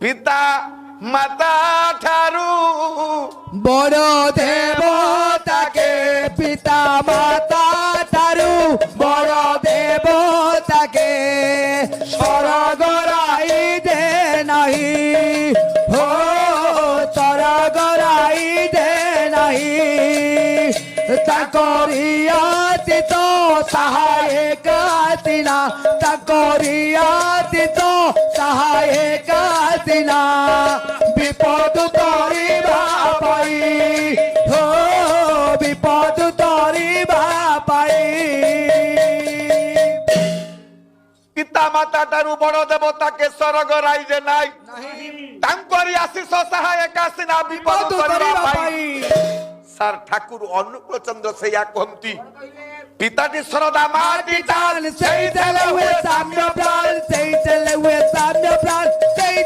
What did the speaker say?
পিতা মাতা ঠারু বড় দেবতাকে পিতা মাতা ঠারু বড় দেবতাকে স্বর্গরাই দে নাহি হো স্বর্গরাই দে নাহি তাকরিয়াতি তো সহায় কাতিনা তাকরিয়াতি তো সহায় কাতিনা বিপদ তরিবা পাই হো বিপদ তরিবা পাই পিতা মাতা ঠারু বড় দেবতাকে স্বর্গ রাইজে নাই তাঙ্করি আশিষ সহায় কাসিনা বিপদ করিবা পাই স্যার ঠাকুর অনুকূল চন্দ্র সেইয়া কহନ୍ତି পিতাটি সরদা মাটি সেই চলে হুয়ে সাম্য প্রাণ সেই চলে হুয়ে সাম্য প্রাণ সেই